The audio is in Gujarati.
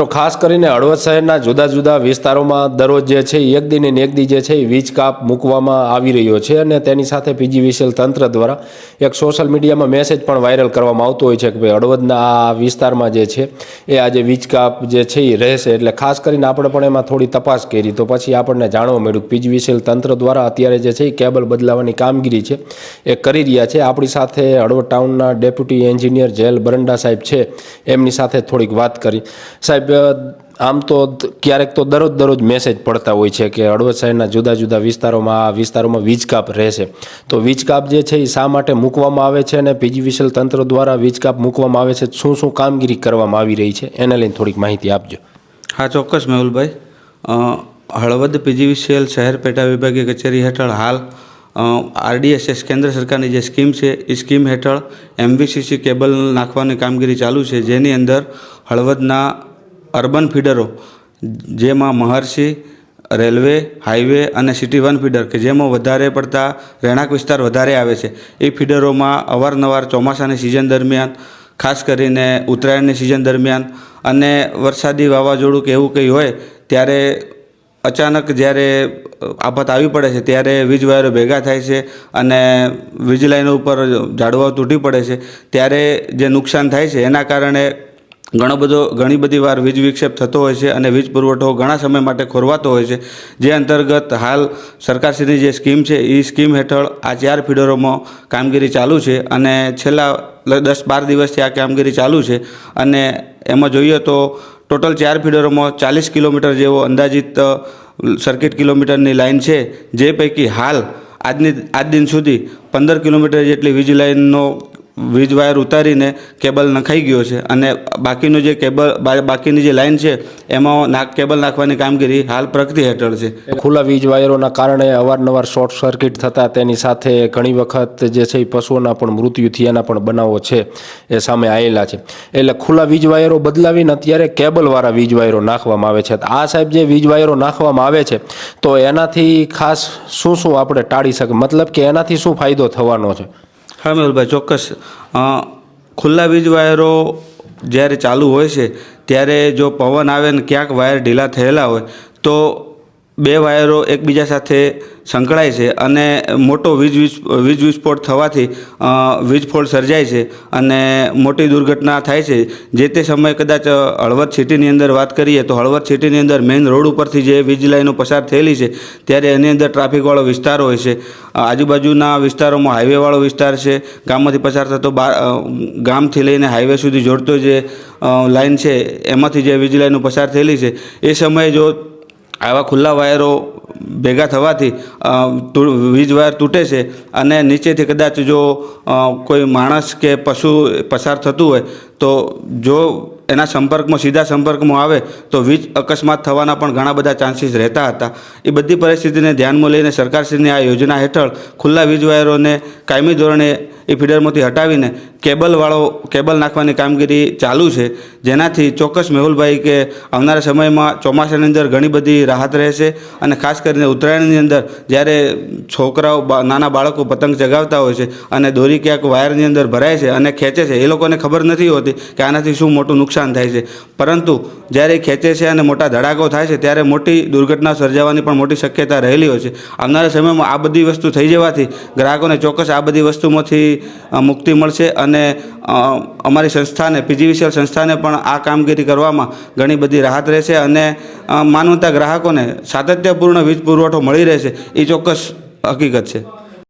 તો ખાસ કરીને હળવદ શહેરના જુદા જુદા વિસ્તારોમાં દરરોજ જે છે એક દિન ને એક દી જે છે વીજ કાપ મૂકવામાં આવી રહ્યો છે અને તેની સાથે પીજીવીસીએલ તંત્ર દ્વારા એક સોશિયલ મીડિયામાં મેસેજ પણ વાયરલ કરવામાં આવતો હોય છે કે ભાઈ હળવદના આ વિસ્તારમાં જે છે એ આજે વીજ કાપ જે છે એ રહેશે। એટલે ખાસ કરીને આપણે પણ એમાં થોડી તપાસ કરી તો પછી આપણને જાણવા મળ્યું કે પીજીવીસીએલ તંત્ર દ્વારા અત્યારે જે છે એ કેબલ બદલાવાની કામગીરી છે એ કરી રહ્યા છે। આપણી સાથે હળવદ ટાઉનના ડેપ્યુટી એન્જિનિયર જેલ બરંડા સાહેબ છે, એમની સાથે થોડીક વાત કરી। સાહેબ, આમ તો ક્યારેક તો દરરોજ મેસેજ પડતા હોય છે કે હળવદ શહેરના જુદા જુદા વિસ્તારોમાં વીજ કાપ રહેશે, તો વીજ કાપ જે છે એ શા માટે મૂકવામાં આવે છે અને પીજીવીસીએલ તંત્ર દ્વારા વીજ કાપ મૂકવામાં આવે છે, શું કામગીરી કરવામાં આવી રહી છે, એને લઈને થોડીક માહિતી આપજો। હા, ચોક્કસ મેહુલભાઈ। હળવદ પીજીવીસીએલ શહેર પેટા વિભાગીય કચેરી હેઠળ હાલ આરડીએસએસ કેન્દ્ર સરકારની જે સ્કીમ છે એ સ્કીમ હેઠળ એમવીસીસી કેબલ નાખવાની કામગીરી ચાલુ છે, જેની અંદર હળવદના અર્બન ફીડરો જેમાં મહર્ષિ, રેલવે, હાઈવે અને સિટી વન ફીડર કે જેમાં વધારે પડતા રહેણાંક વિસ્તાર વધારે આવે છે, એ ફીડરોમાં અવારનવાર ચોમાસાની સિઝન દરમિયાન, ખાસ કરીને ઉત્તરાયણની સિઝન દરમિયાન અને વરસાદી વાવાઝોડું કે એવું કંઈ હોય ત્યારે અચાનક જ્યારે આફત આવી પડે છે ત્યારે વીજ વાયરો ભેગા થાય છે અને વીજ લાઈનો ઉપર ઝાડવાઓ તૂટી પડે છે, ત્યારે જે નુકસાન થાય છે એના કારણે ઘણી બધી વાર વીજ વિક્ષેપ થતો હોય છે અને વીજ પુરવઠો ઘણા સમય માટે ખોરવાતો હોય છે। જે અંતર્ગત હાલ સરકારશ્રીની જે સ્કીમ છે એ સ્કીમ હેઠળ આ 4 ફીડરોમાં કામગીરી ચાલુ છે અને છેલ્લા 10-12 દિવસથી આ કામગીરી ચાલુ છે અને એમાં જોઈએ તો ટોટલ 4 ફીડરોમાં 40 કિલોમીટર જેવો અંદાજિત સર્કિટ કિલોમીટરની લાઇન છે, જે પૈકી હાલ આજ દિન સુધી 15 કિલોમીટર જેટલી વીજ લાઇનનો વીજ વાયર ઉતારીને કેબલ નખાઈ ગયો છે અને બાકીની જે લાઇન છે એમાં કેબલ નાખવાની કામગીરી હાલ પ્રગતિ હેઠળ છે। ખુલ્લા વીજ વાયરોના કારણે અવારનવાર શોર્ટ સર્કિટ થતા તેની સાથે ઘણી વખત જે છે એ પશુઓના પણ મૃત્યુ થયાના પણ બનાવો છે એ સામે આવેલા છે। એટલે ખુલ્લા વીજ વાયરો બદલાવીને અત્યારે કેબલવાળા વીજ વાયરો નાખવામાં આવે છે। આ સાહેબ જે વીજ વાયરો નાખવામાં આવે છે તો એનાથી ખાસ શું આપણે ટાળી શકીએ, મતલબ કે એનાથી શું ફાયદો થવાનો છે? હા મેહુલભાઈ, ચોક્કસ। ખુલ્લા વીજ વાયરો જ્યારે ચાલુ હોય છે ત્યારે જો પવન આવે ને ક્યાંક વાયર ઢીલા થયેલા હોય તો બે વાયરો એકબીજા સાથે સંકળાય છે અને મોટો વીજ વિસ્ફોટ થવાથી વીજ ફોલ્ટ સર્જાય છે અને મોટી દુર્ઘટના થાય છે। જે તે સમયે કદાચ હળવદ સિટીની અંદર વાત કરીએ તો હળવદ સિટીની અંદર મેઇન રોડ ઉપરથી જે વીજ લાઈનો પસાર થયેલી છે ત્યારે એની અંદર ટ્રાફિકવાળો વિસ્તાર હોય છે, આજુબાજુના વિસ્તારોમાં હાઈવેવાળો વિસ્તાર છે, ગામમાંથી પસાર થતો ગામથી લઈને હાઈવે સુધી જોડતો જે લાઈન છે એમાંથી જે વીજ લાઈનો પસાર થયેલી છે, એ સમયે જો આવા ખુલ્લા વાયરો ભેગા થવાથી વીજ વાયર તૂટે છે અને નીચેથી કદાચ જો કોઈ માણસ કે પશુ પસાર થતું હોય તો જો એના સીધા સંપર્કમાં આવે તો વીજ અકસ્માત થવાના પણ ઘણા બધા ચાન્સીસ રહેતા હતા। એ બધી પરિસ્થિતિને ધ્યાનમાં લઈને સરકારશ્રીની આ યોજના હેઠળ ખુલ્લા વીજ વાયરોને કાયમી ધોરણે એ ફીડરમાંથી હટાવીને કેબલ નાખવાની કામગીરી ચાલુ છે, જેનાથી ચોક્કસ મેહુલભાઈ કે આવનારા સમયમાં ચોમાસાની અંદર ઘણી બધી રાહત રહેશે અને ખાસ કરીને ઉત્તરાયણની અંદર જ્યારે નાના બાળકો પતંગ ચગાવતા હોય છે અને દોરી ક્યાંક વાયરની અંદર ભરાય છે અને ખેંચે છે, એ લોકોને ખબર નથી હોતી કે આનાથી શું મોટું નુકસાન થાય છે, પરંતુ જ્યારે ખેંચે છે અને મોટા ધડાકો થાય છે ત્યારે મોટી દુર્ઘટના સર્જાવાની પણ મોટી શક્યતા રહેલી હોય છે। આવનારા સમયમાં આ બધી વસ્તુ થઈ જવાથી ગ્રાહકોને ચોક્કસ આ બધી વસ્તુમાંથી મુક્તિ મળશે અને અમારી સંસ્થાને પીજીવીસીએલ સંસ્થાને પણ આ કામગીરી કરવામાં ઘણી બધી રાહત રહેશે અને માનવતા ગ્રાહકોને સાતત્યપૂર્ણ વીજ પુરવઠો મળી રહેશે, એ ચોક્કસ હકીકત છે।